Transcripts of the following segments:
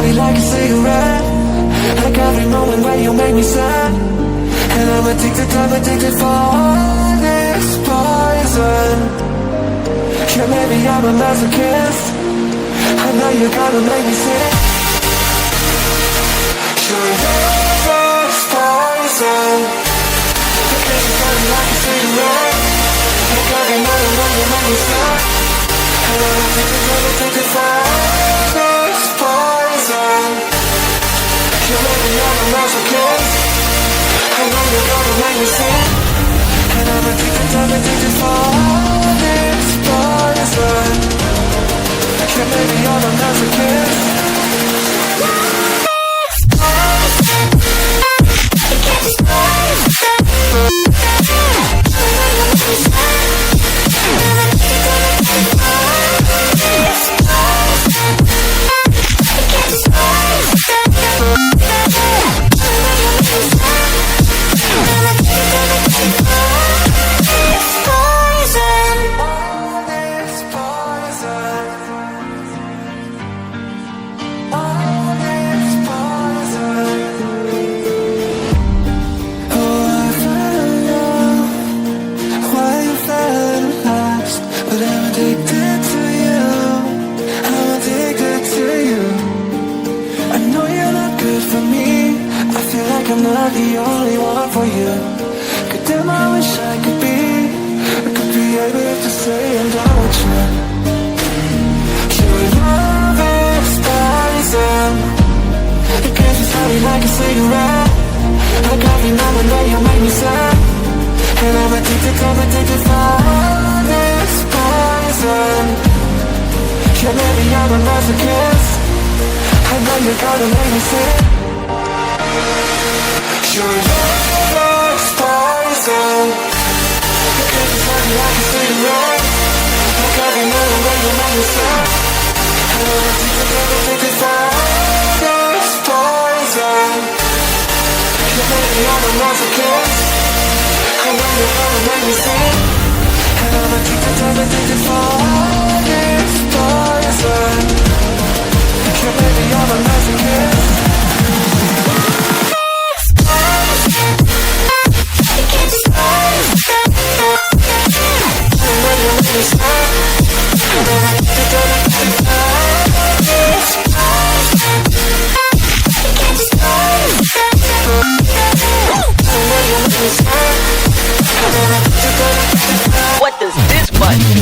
slowly like a cigarette. Like every moment where you make me sad. And I'm addicted for all this poison. Yeah, maybe I'm a masochist. I know you're gonna make me sick. Your love is poison. Because it's slowly like a cigarette. Like every moment when you make me sad. And I'm addicted for all this poison. Yeah, maybe I'm a masochist. I know you're gonna make me sick. And I'm addicted for all this poison. Yeah, maybe I'm a masochist. I'm not the only one for you. God damn, I wish I could be able to say I'm done with you. Your love is poison. It gets me slowly like a cigarette. Like every moment that you make me sad. And I'm addicted for all this poison. Yeah, maybe I'm a masochist. I know you're gonna make me sick. Your love is poison. Because it's slowly like a cigarette. Like every moment when you make me sad. And I'm addicted for all this poison. Yeah, maybe I'm a masochist. I know you're gonna make me sick. And I'm addicted for all this poison. Yeah, maybe I'm a masochist. What does this button do?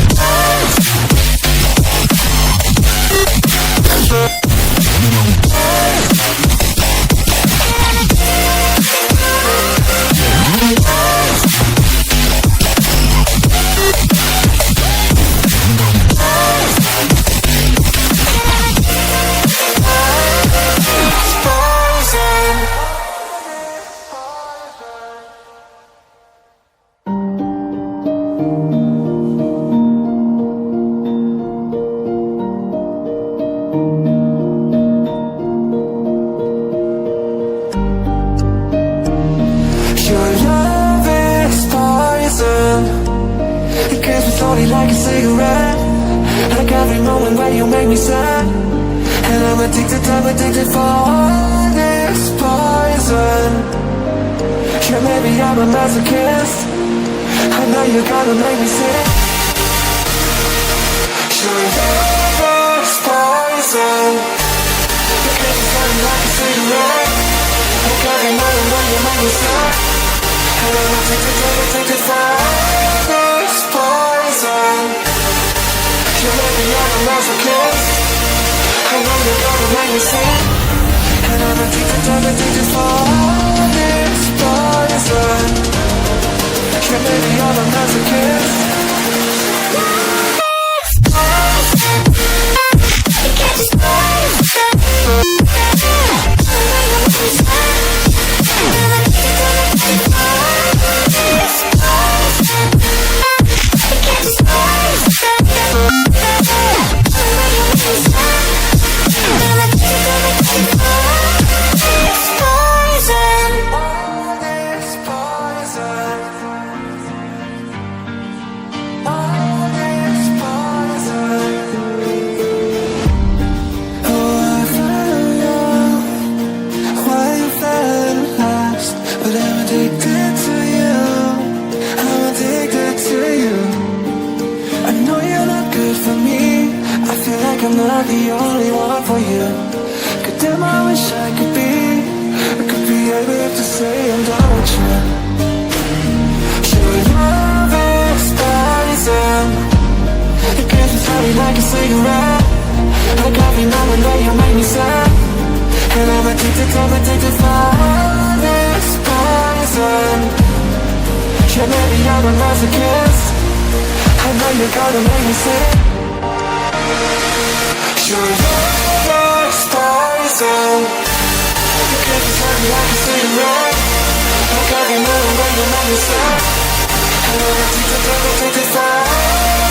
Like a cigarette. Like every moment where you make me sad. And I'm addicted for all this poison. Yeah, maybe I'm a masochist. I know you're gonna make me sick. Your love is poison. Because it's slowly like a cigarette. Like every moment when you make me sad. And I'm addicted for all this poison. Yeah, maybe I'm a masochist. I know you're gonna make me sick. And I'm addicted for all this poison. Yeah, maybe I'm a masochist. I'm not the only one for you. But damn, I wish I could be able to say I'm done with you. Your love is poison. It gets me started like a cigarette. Like every moment that you make me sad. And I'm addicted for this poison. Yeah, maybe I'm a masochist. I know you're gonna make me sick. Your love is poison. It gets me started like a cigarette. Like every moment that you make me sad. And I'm addicted for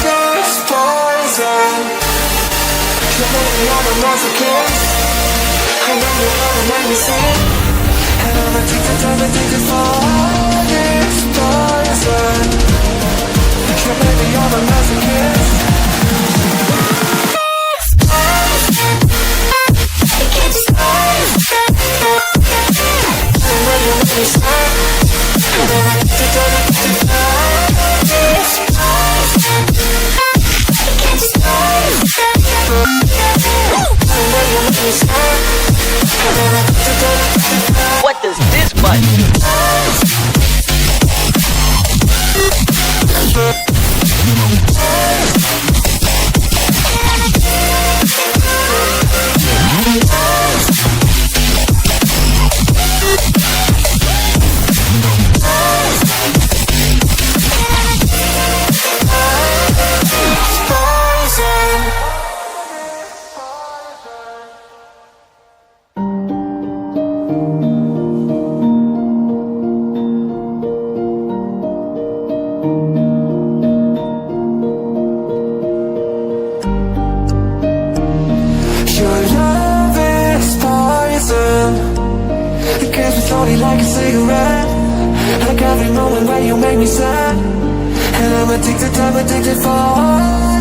this poison. Yeah, maybe I'm a masochist. I know you're gonna make me sick. And I'm addicted for this poison. Yeah, maybe I'm a masochist. It gets started. I know you make me sick. And I'm addicted for this poison. It gets started. What does this button do? Like a cigarette. Like every moment when you make me sad. And I'm addicted for